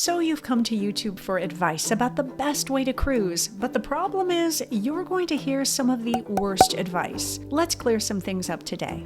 So you've come to YouTube for advice about the best way to cruise, but the problem is you're going to hear some of the worst advice. Let's clear some things up today.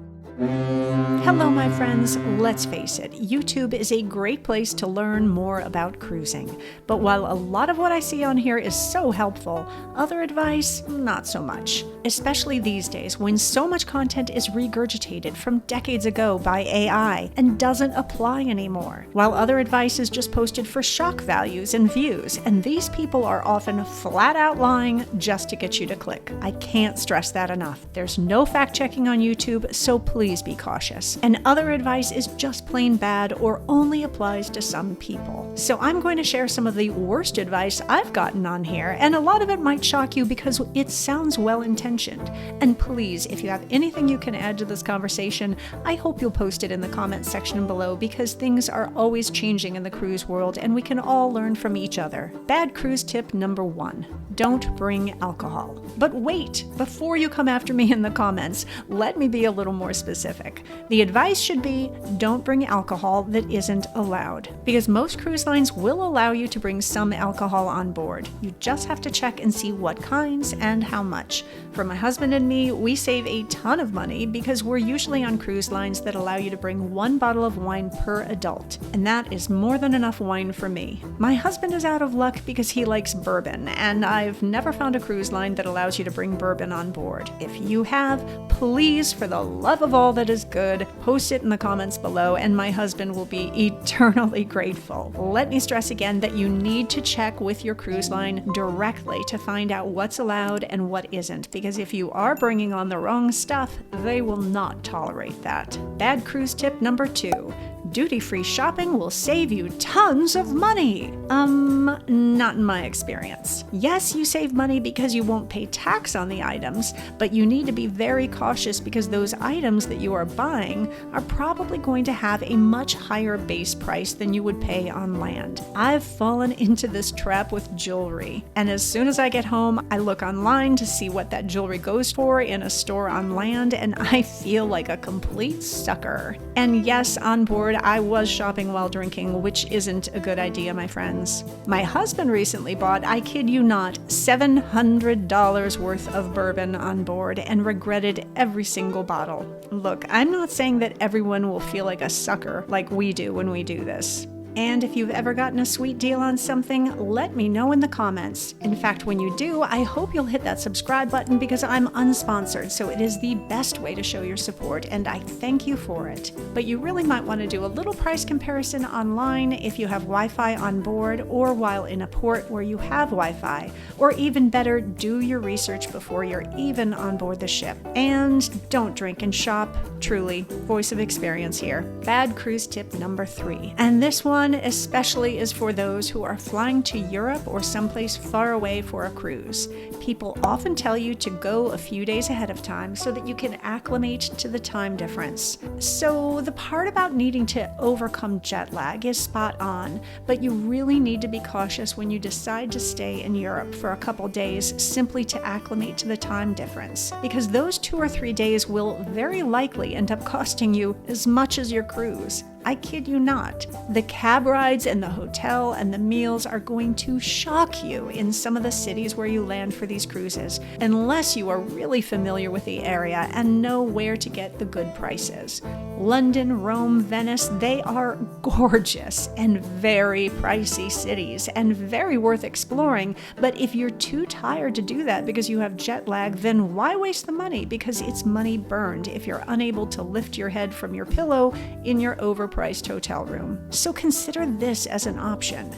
Hello, my friends. Let's face it, YouTube is a great place to learn more about cruising. But while a lot of what I see on here is so helpful, other advice, not so much. Especially these days when so much content is regurgitated from decades ago by AI and doesn't apply anymore, while other advice is just posted for shock values and views, and these people are often flat out lying just to get you to click. I can't stress that enough. There's no fact checking on YouTube, so please be cautious. And other advice is just plain bad or only applies to some people. So I'm going to share some of the worst advice I've gotten on here, and a lot of it might shock you because it sounds well-intentioned. And please, if you have anything you can add to this conversation, I hope you'll post it in the comments section below, because things are always changing in the cruise world and we can all learn from each other. Bad cruise tip number 1. Don't bring alcohol. But wait, before you come after me in the comments, let me be a little more specific. The advice should be, don't bring alcohol that isn't allowed, because most cruise lines will allow you to bring some alcohol on board. You just have to check and see what kinds and how much. For my husband and me, we save a ton of money because we're usually on cruise lines that allow you to bring 1 bottle of wine per adult, and that is more than enough wine for me. My husband is out of luck because he likes bourbon, and I've never found a cruise line that allows you to bring bourbon on board. If you have, please, for the love of all that is good, post it in the comments below and my husband will be eternally grateful. Let me stress again that you need to check with your cruise line directly to find out what's allowed and what isn't, because if you are bringing on the wrong stuff, they will not tolerate that. Bad cruise tip number 2. Duty-free shopping will save you tons of money. Not in my experience. Yes, you save money because you won't pay tax on the items, but you need to be very cautious because those items that you are buying are probably going to have a much higher base price than you would pay on land. I've fallen into this trap with jewelry, and as soon as I get home, I look online to see what that jewelry goes for in a store on land, and I feel like a complete sucker. And yes, on board, I was shopping while drinking, which isn't a good idea, my friends. My husband recently bought, I kid you not, $700 worth of bourbon on board and regretted every single bottle. Look, I'm not saying that everyone will feel like a sucker like we do when we do this. And if you've ever gotten a sweet deal on something, let me know in the comments. In fact, when you do, I hope you'll hit that subscribe button because I'm unsponsored, so it is the best way to show your support, and I thank you for it. But you really might want to do a little price comparison online if you have Wi-Fi on board or while in a port where you have Wi-Fi. Or even better, do your research before you're even on board the ship. And don't drink and shop. Truly, voice of experience here. Bad cruise tip number 3. And this one especially is for those who are flying to Europe or someplace far away for a cruise. People often tell you to go a few days ahead of time so that you can acclimate to the time difference. So the part about needing to overcome jet lag is spot on, but you really need to be cautious when you decide to stay in Europe for a couple days simply to acclimate to the time difference, because those 2 or 3 days will very likely end up costing you as much as your cruise. I kid you not. The cab rides and the hotel and the meals are going to shock you in some of the cities where you land for these cruises, unless you are really familiar with the area and know where to get the good prices. London, Rome, Venice, they are gorgeous and very pricey cities and very worth exploring, but if you're too tired to do that because you have jet lag, then why waste the money? Because it's money burned if you're unable to lift your head from your pillow in your overpriced hotel room. So consider this as an option.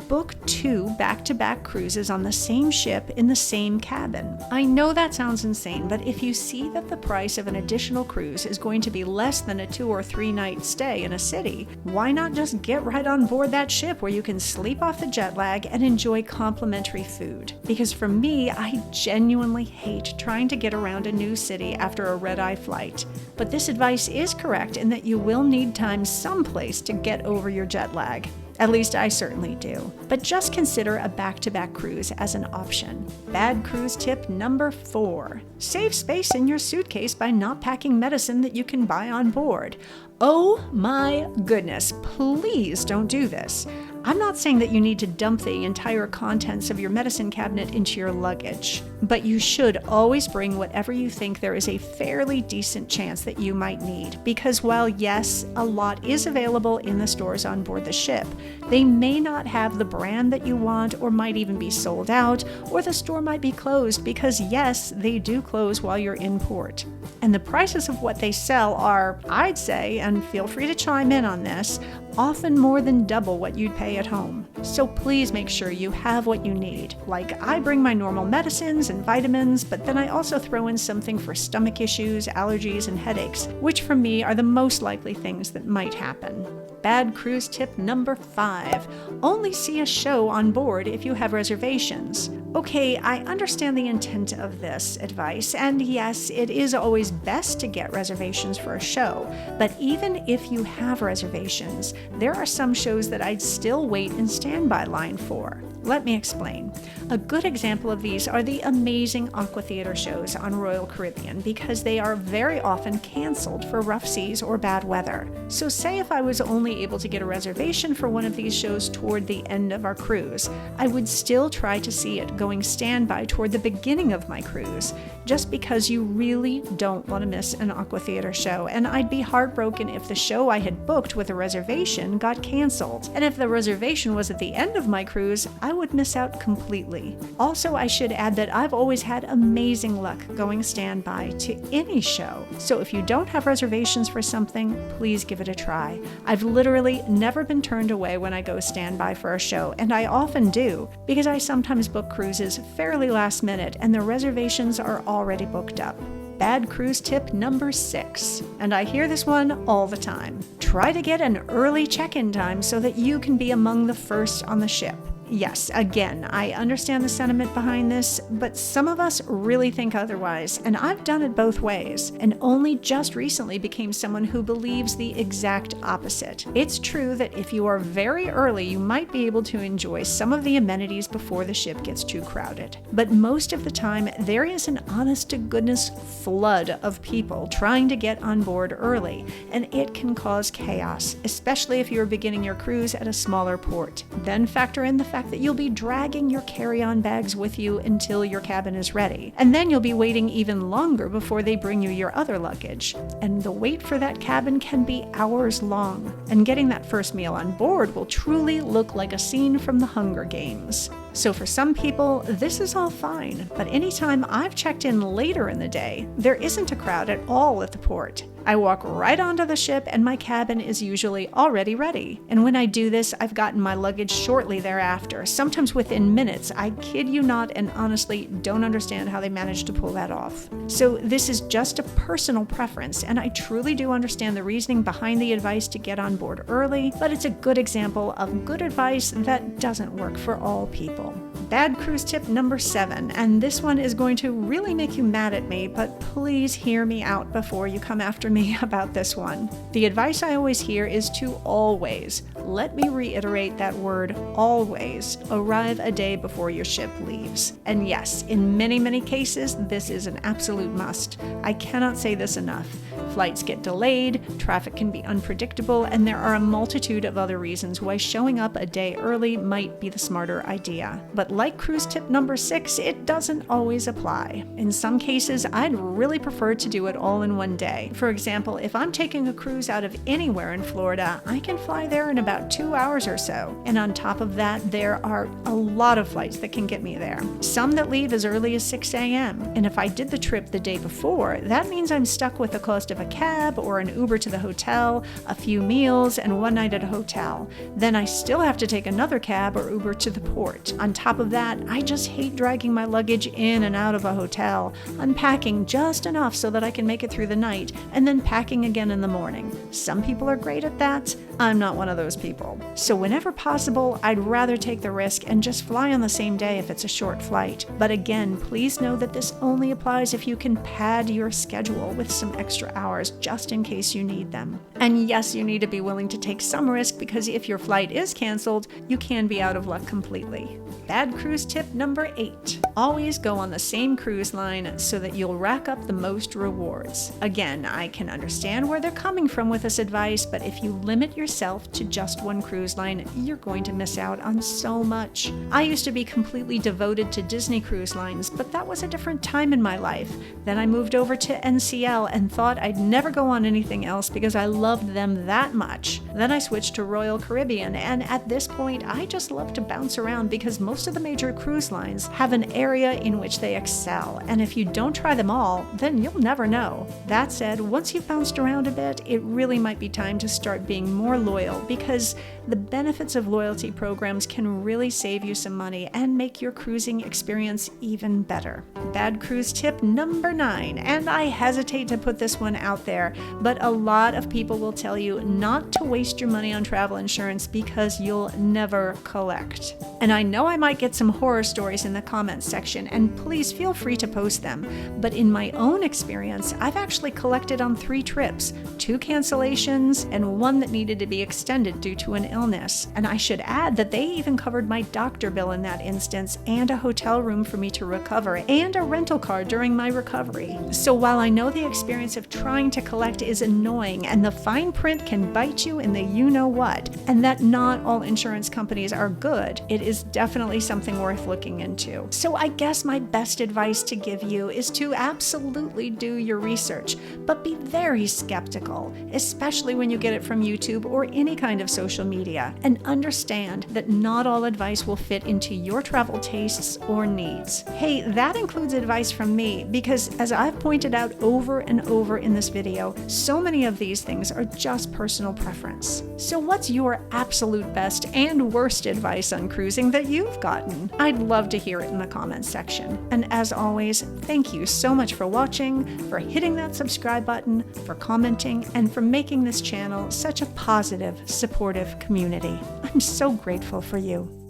Book 2 back-to-back cruises on the same ship in the same cabin. I know that sounds insane, but if you see that the price of an additional cruise is going to be less than a 2 or 3 night stay in a city, why not just get right on board that ship where you can sleep off the jet lag and enjoy complimentary food? Because for me, I genuinely hate trying to get around a new city after a red-eye flight. But this advice is correct in that you will need time someplace to get over your jet lag. At least I certainly do. But just consider a back-to-back cruise as an option. Bad cruise tip number 4. Save space in your suitcase by not packing medicine that you can buy on board. Oh my goodness, please don't do this. I'm not saying that you need to dump the entire contents of your medicine cabinet into your luggage, but you should always bring whatever you think there is a fairly decent chance that you might need, because while yes, a lot is available in the stores on board the ship, they may not have the brand that you want or might even be sold out, or the store might be closed because yes, they do close while you're in port. And the prices of what they sell are, I'd say, and feel free to chime in on this, often more than double what you'd pay at home. So please make sure you have what you need. Like, I bring my normal medicines and vitamins, but then I also throw in something for stomach issues, allergies, and headaches, which for me are the most likely things that might happen. Bad cruise tip number 5. Only see a show on board if you have reservations. Okay, I understand the intent of this advice, and yes, it is always best to get reservations for a show, but even if you have reservations, there are some shows that I'd still wait in standby line for. Let me explain. A good example of these are the amazing aquatheater shows on Royal Caribbean because they are very often canceled for rough seas or bad weather. So say if I was only able to get a reservation for one of these shows toward the end of our cruise, I would still try to see it going standby toward the beginning of my cruise, just because you really don't want to miss an aquatheater show, and I'd be heartbroken if the show I had booked with a reservation got canceled. And if the reservation was at the end of my cruise, I would miss out completely. Also, I should add that I've always had amazing luck going standby to any show. So if you don't have reservations for something, please give it a try. I've literally never been turned away when I go standby for a show, and I often do, because I sometimes book cruises fairly last minute and the reservations are already booked up. Bad cruise tip number 6, and I hear this one all the time. Try to get an early check-in time so that you can be among the first on the ship. Yes, again, I understand the sentiment behind this, but some of us really think otherwise, and I've done it both ways, and only just recently became someone who believes the exact opposite. It's true that if you are very early, you might be able to enjoy some of the amenities before the ship gets too crowded. But most of the time, there is an honest-to-goodness flood of people trying to get on board early, and it can cause chaos, especially if you're beginning your cruise at a smaller port. Then factor in the fact that you'll be dragging your carry-on bags with you until your cabin is ready. And then you'll be waiting even longer before they bring you your other luggage. And the wait for that cabin can be hours long. And getting that first meal on board will truly look like a scene from the Hunger Games. So for some people, this is all fine, but anytime I've checked in later in the day, there isn't a crowd at all at the port. I walk right onto the ship and my cabin is usually already ready. And when I do this, I've gotten my luggage shortly thereafter, sometimes within minutes. I kid you not, and honestly don't understand how they managed to pull that off. So this is just a personal preference, and I truly do understand the reasoning behind the advice to get on board early, but it's a good example of good advice that doesn't work for all people. Bad cruise tip number 7, and this one is going to really make you mad at me, but please hear me out before you come after me about this one. The advice I always hear is to always, let me reiterate that word, always, arrive a day before your ship leaves. And yes, in many, many cases, this is an absolute must. I cannot say this enough. Flights get delayed, traffic can be unpredictable, and there are a multitude of other reasons why showing up a day early might be the smarter idea. But like cruise tip number 6, it doesn't always apply. In some cases, I'd really prefer to do it all in one day. For example, if I'm taking a cruise out of anywhere in Florida, I can fly there in about 2 hours or so. And on top of that, there are a lot of flights that can get me there. Some that leave as early as 6 a.m. And if I did the trip the day before, that means I'm stuck with the cost of a cab or an Uber to the hotel, a few meals, and one night at a hotel. Then I still have to take another cab or Uber to the port. On top of that, I just hate dragging my luggage in and out of a hotel, unpacking just enough so that I can make it through the night, and then packing again in the morning. Some people are great at that. I'm not one of those people. So whenever possible, I'd rather take the risk and just fly on the same day if it's a short flight. But again, please know that this only applies if you can pad your schedule with some extra hours. hours just in case you need them. And yes, you need to be willing to take some risk because if your flight is canceled, you can be out of luck completely. Bad cruise tip number 8. Always go on the same cruise line so that you'll rack up the most rewards. Again, I can understand where they're coming from with this advice, but if you limit yourself to just one cruise line, you're going to miss out on so much. I used to be completely devoted to Disney Cruise Lines, but that was a different time in my life. Then I moved over to NCL and thought I'd never go on anything else because I loved them that much. Then I switched to Royal Caribbean, and at this point, I just love to bounce around because most of the major cruise lines have an area in which they excel, and if you don't try them all, then you'll never know. That said, once you've bounced around a bit, it really might be time to start being more loyal because the benefits of loyalty programs can really save you some money and make your cruising experience even better. Bad cruise tip number 9, and I hesitate to put this one out there, but a lot of people will tell you not to waste your money on travel insurance because you'll never collect. And I know I might get some horror stories in the comments section, and please feel free to post them, but in my own experience, I've actually collected on 3 trips, 2 cancellations, and 1 that needed to be extended due to an illness. And I should add that they even covered my doctor bill in that instance, and a hotel room for me to recover, and a rental car during my recovery. So while I know the experience of trying to collect is annoying, and the fine print can bite you in the you-know-what, and that not all insurance companies are good, it is definitely something worth looking into. So I guess my best advice to give you is to absolutely do your research, but be very skeptical, especially when you get it from YouTube or any kind of social media, and understand that not all advice will fit into your travel tastes or needs. Hey, that includes advice from me because, as I've pointed out over and over in this video, so many of these things are just personal preference. So what's your absolute best and worst advice on cruising that you've gotten? I'd love to hear it in the comments section. And as always, thank you so much for watching, for hitting that subscribe button, for commenting, and for making this channel such a positive, supportive community. I'm so grateful for you.